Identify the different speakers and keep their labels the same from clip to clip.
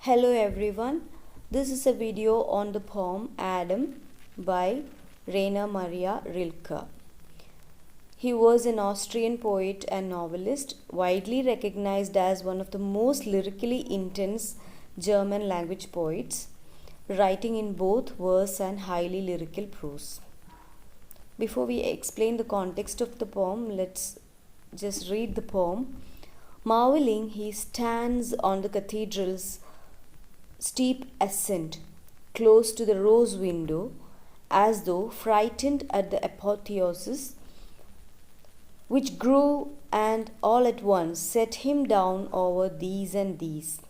Speaker 1: Hello everyone, this is a video on the poem Adam by Rainer Maria Rilke. He was an Austrian poet and novelist, widely recognized as one of the most lyrically intense German language poets, writing in both verse and highly lyrical prose. Before we explain the context of the poem, let's just read the poem. Marveling, he stands on the cathedral's steep ascent, close to the rose window, as though frightened at the apotheosis which grew and all at once set him down over these and these.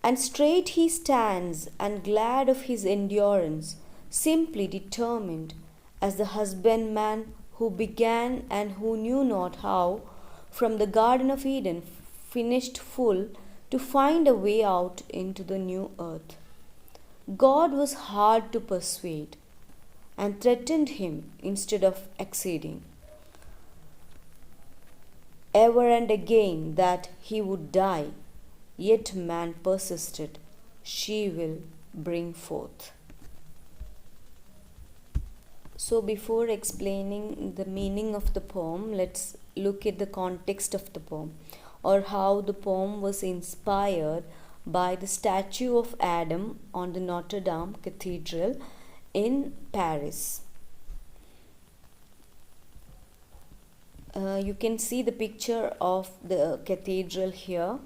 Speaker 1: And straight he stands, and glad of his endurance, simply determined, as the husbandman who began and who knew not how, from the Garden of Eden finished full, to find a way out into the new earth. God was hard to persuade, and threatened him instead of acceding. Ever and again that he would die, yet man persisted, she will bring forth. So before explaining the meaning of the poem, let's look at the context of the poem, or how the poem was inspired by the statue of Adam on the Notre Dame Cathedral in Paris. You can see the picture of the cathedral here.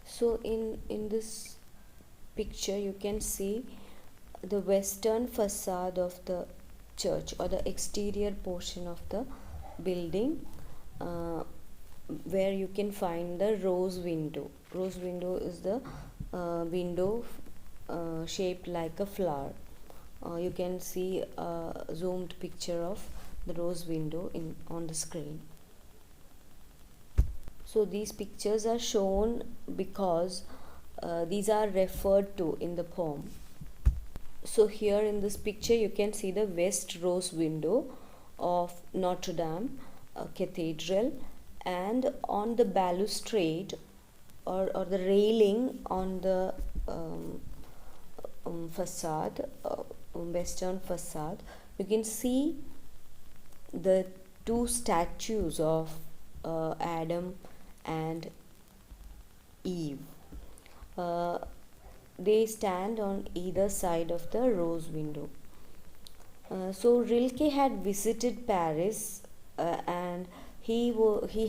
Speaker 1: So in this picture you can see the western facade of the church, or the exterior portion of the building, where you can find the rose window. Rose window is the window shaped like a flower. You can see a zoomed picture of the rose window on the screen. So these pictures are shown because these are referred to in the poem. So here in this picture you can see the west rose window of Notre Dame Cathedral, and on the balustrade or the railing on the facade, western facade, you can see the two statues of Adam and Eve. They stand on either side of the rose window. So Rilke had visited Paris, and he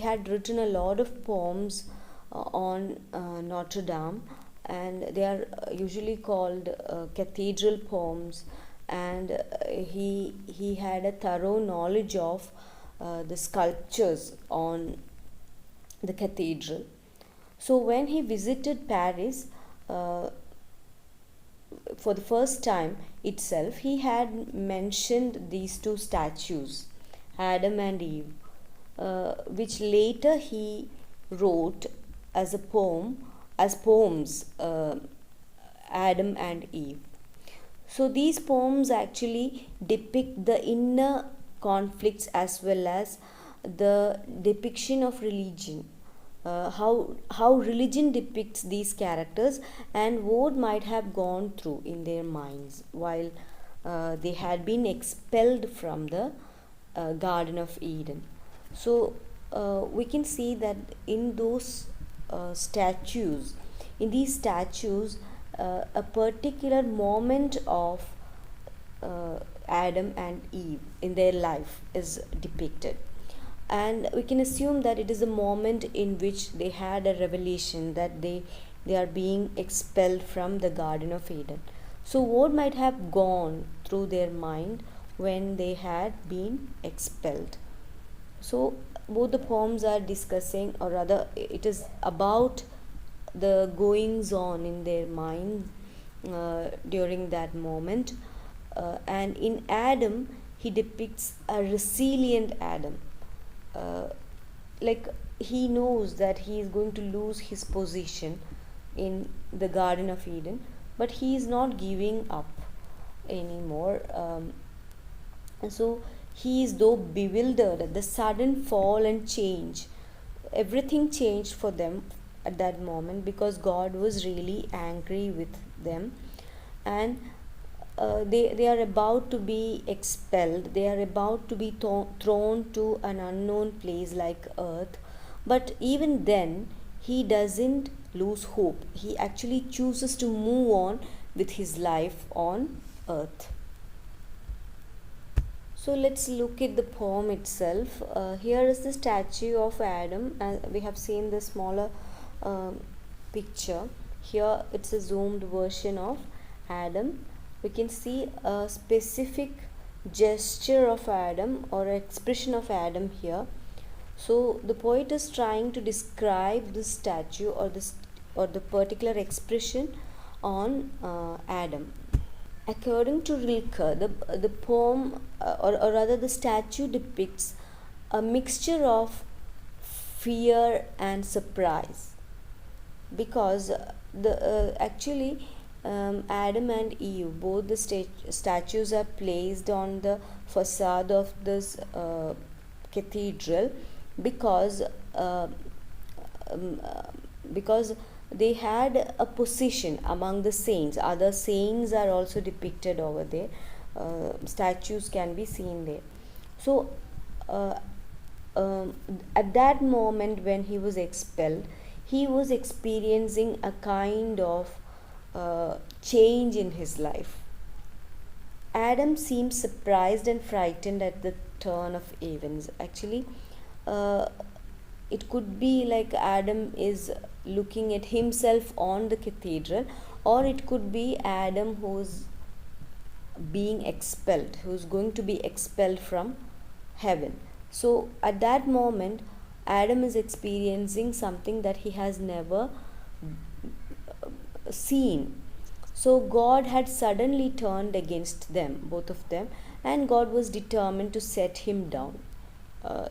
Speaker 1: had written a lot of poems on Notre Dame, and they are usually called cathedral poems, and he had a thorough knowledge of the sculptures on the cathedral. So when he visited Paris for the first time itself, he had mentioned these two statues, Adam and Eve, which later he wrote as poems, Adam and Eve. So these poems actually depict the inner conflicts as well as the depiction of religion. How religion depicts these characters, and what might have gone through in their minds while they had been expelled from the Garden of Eden. So we can see that in those statues, a particular moment of Adam and Eve in their life is depicted, and we can assume that it is a moment in which they had a revelation that they are being expelled from the Garden of Eden. So what might have gone through their mind when they had been expelled? So both the poems are discussing, or rather it is about the goings on in their mind during that moment. And in Adam, he depicts a resilient Adam. Like he knows that he is going to lose his position in the Garden of Eden, but he is not giving up anymore. And so he is though bewildered at the sudden fall and change everything changed for them at that moment, because God was really angry with them. And they are about to be expelled, they are about to be thrown to an unknown place like earth. But even then, he doesn't lose hope. He actually chooses to move on with his life on earth. So let's look at the poem itself. Here is the statue of Adam, and we have seen the smaller picture. Here it's a zoomed version of Adam. We can see a specific gesture of Adam or expression of Adam here. So the poet is trying to describe this statue or the particular expression on Adam. According to Rilke, the poem or rather the statue depicts a mixture of fear and surprise, because actually Adam and Eve, both the statues are placed on the facade of this cathedral, because because they had a position among the saints. Other saints are also depicted over there. Statues can be seen there. So at that moment when he was expelled, he was experiencing a kind of change in his life. Adam seems surprised and frightened at the turn of events. Actually, it could be like Adam is looking at himself on the cathedral, or it could be Adam who's being expelled, who's going to be expelled from heaven. So at that moment, Adam is experiencing something that he has never seen. So God had suddenly turned against them, both of them, and God was determined to set him down.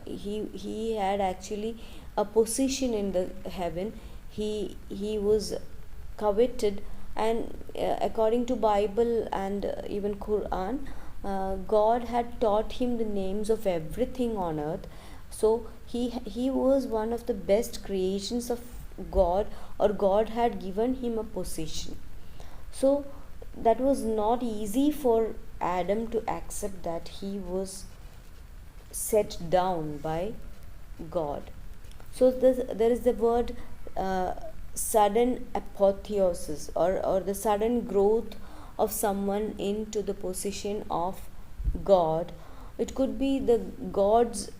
Speaker 1: He had actually a position in the heaven. He was coveted, and according to Bible and even Quran, God had taught him the names of everything on earth. So he was one of the best creations of God, or God had given him a position. So that was not easy for Adam to accept that he was set down by God. So there is the word sudden apotheosis, or the sudden growth of someone into the position of God. It could be the God's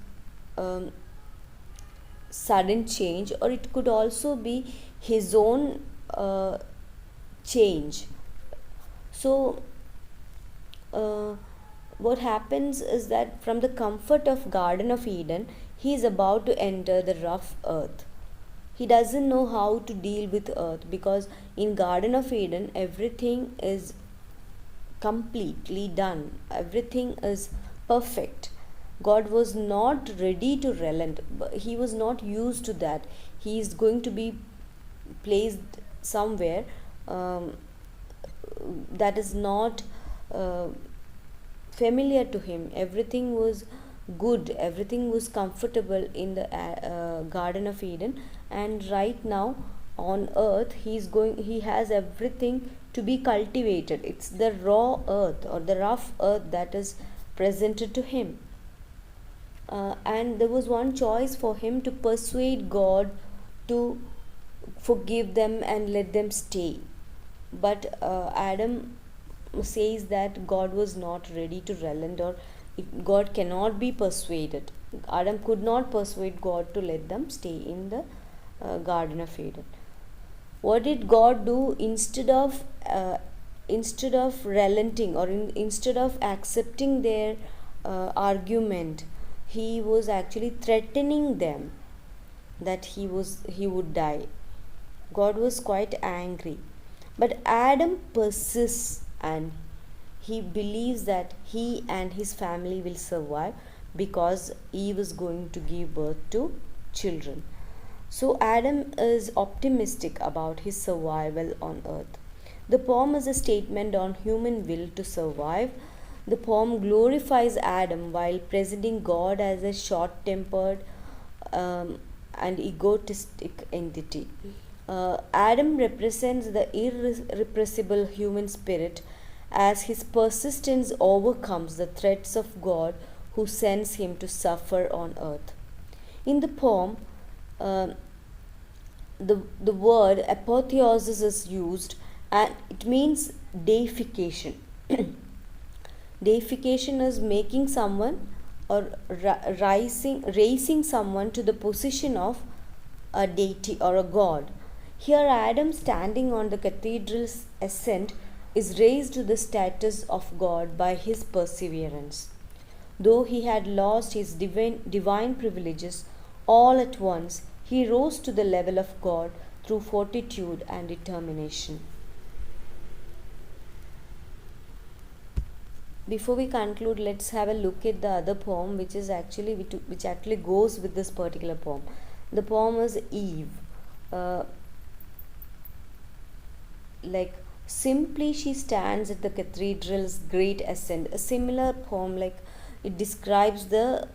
Speaker 1: sudden change, or it could also be his own change. So what happens is that from the comfort of Garden of Eden, he is about to enter the rough earth. He doesn't know how to deal with earth, because in Garden of Eden everything is completely done, everything is perfect. God was not ready to relent. He was not used to that. He is going to be placed somewhere that is not familiar to him. Everything was good, everything was comfortable in the Garden of Eden, and right now on earth he has everything to be cultivated. It's the raw earth or the rough earth that is presented to him. And there was one choice for him: to persuade God to forgive them and let them stay. But Adam says that God was not ready to relent, or God cannot be persuaded. Adam could not persuade God to let them stay in the Garden of Eden. What did God do? Instead of relenting, or instead of accepting their argument, he was actually threatening them that he would die. God was quite angry. But Adam persists, and he believes that he and his family will survive, because Eve is going to give birth to children. So Adam is optimistic about his survival on earth. The poem is a statement on human will to survive. The poem glorifies Adam while presenting God as a short-tempered and egotistic entity. Adam represents the irrepressible human spirit as his persistence overcomes the threats of God who sends him to suffer on earth. In the poem, uh, the word apotheosis is used, and it means deification. Deification is making someone or raising someone to the position of a deity or a god. Here, Adam, standing on the cathedral's ascent, is raised to the status of God by his perseverance. Though he had lost his divine privileges all at once, he rose to the level of God through fortitude and determination. Before we conclude, let's have a look at the other poem, which actually goes with this particular poem. The poem is Eve. Like, simply she stands at the cathedral's great ascent. A similar poem, like, it describes the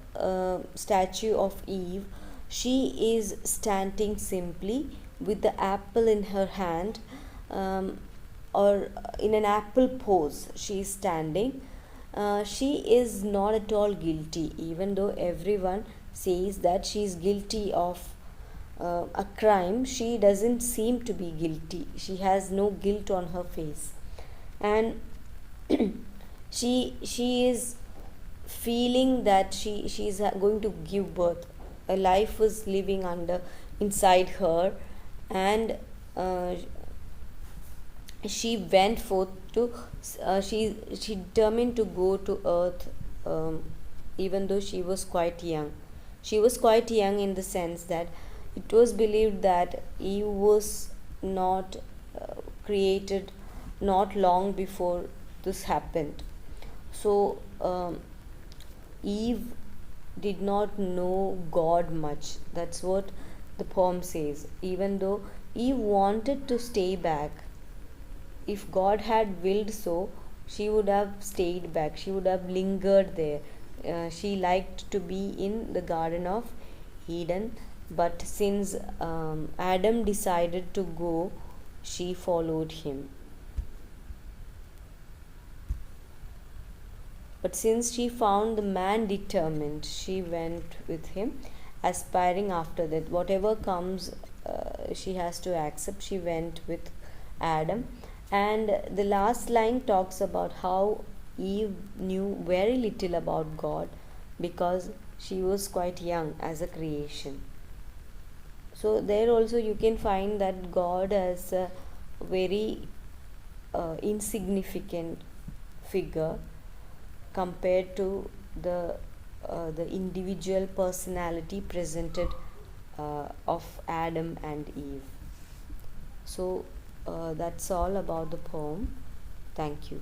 Speaker 1: statue of Eve. She is standing simply with the apple in her hand, or in an apple pose. She is standing. She is not at all guilty, even though everyone says that she is guilty of a crime. She doesn't seem to be guilty. She has no guilt on her face, and she is feeling that she is going to give birth. A life was living inside her, and she went forth to she determined to go to earth, even though she was quite young. She was quite young in the sense that it was believed that Eve was not created not long before this happened. So Eve did not know God much. That's what the poem says. Even though Eve wanted to stay back, if God had willed so, she would have stayed back, she would have lingered there. She liked to be in the Garden of Eden, but since Adam decided to go, she followed him. But since she found the man determined, she went with him, aspiring after that. Whatever comes, she has to accept. She went with Adam. And the last line talks about how Eve knew very little about God because she was quite young as a creation. So there also you can find that God as a very insignificant figure compared to the individual personality presented of Adam and Eve. So that's all about the poem. Thank you.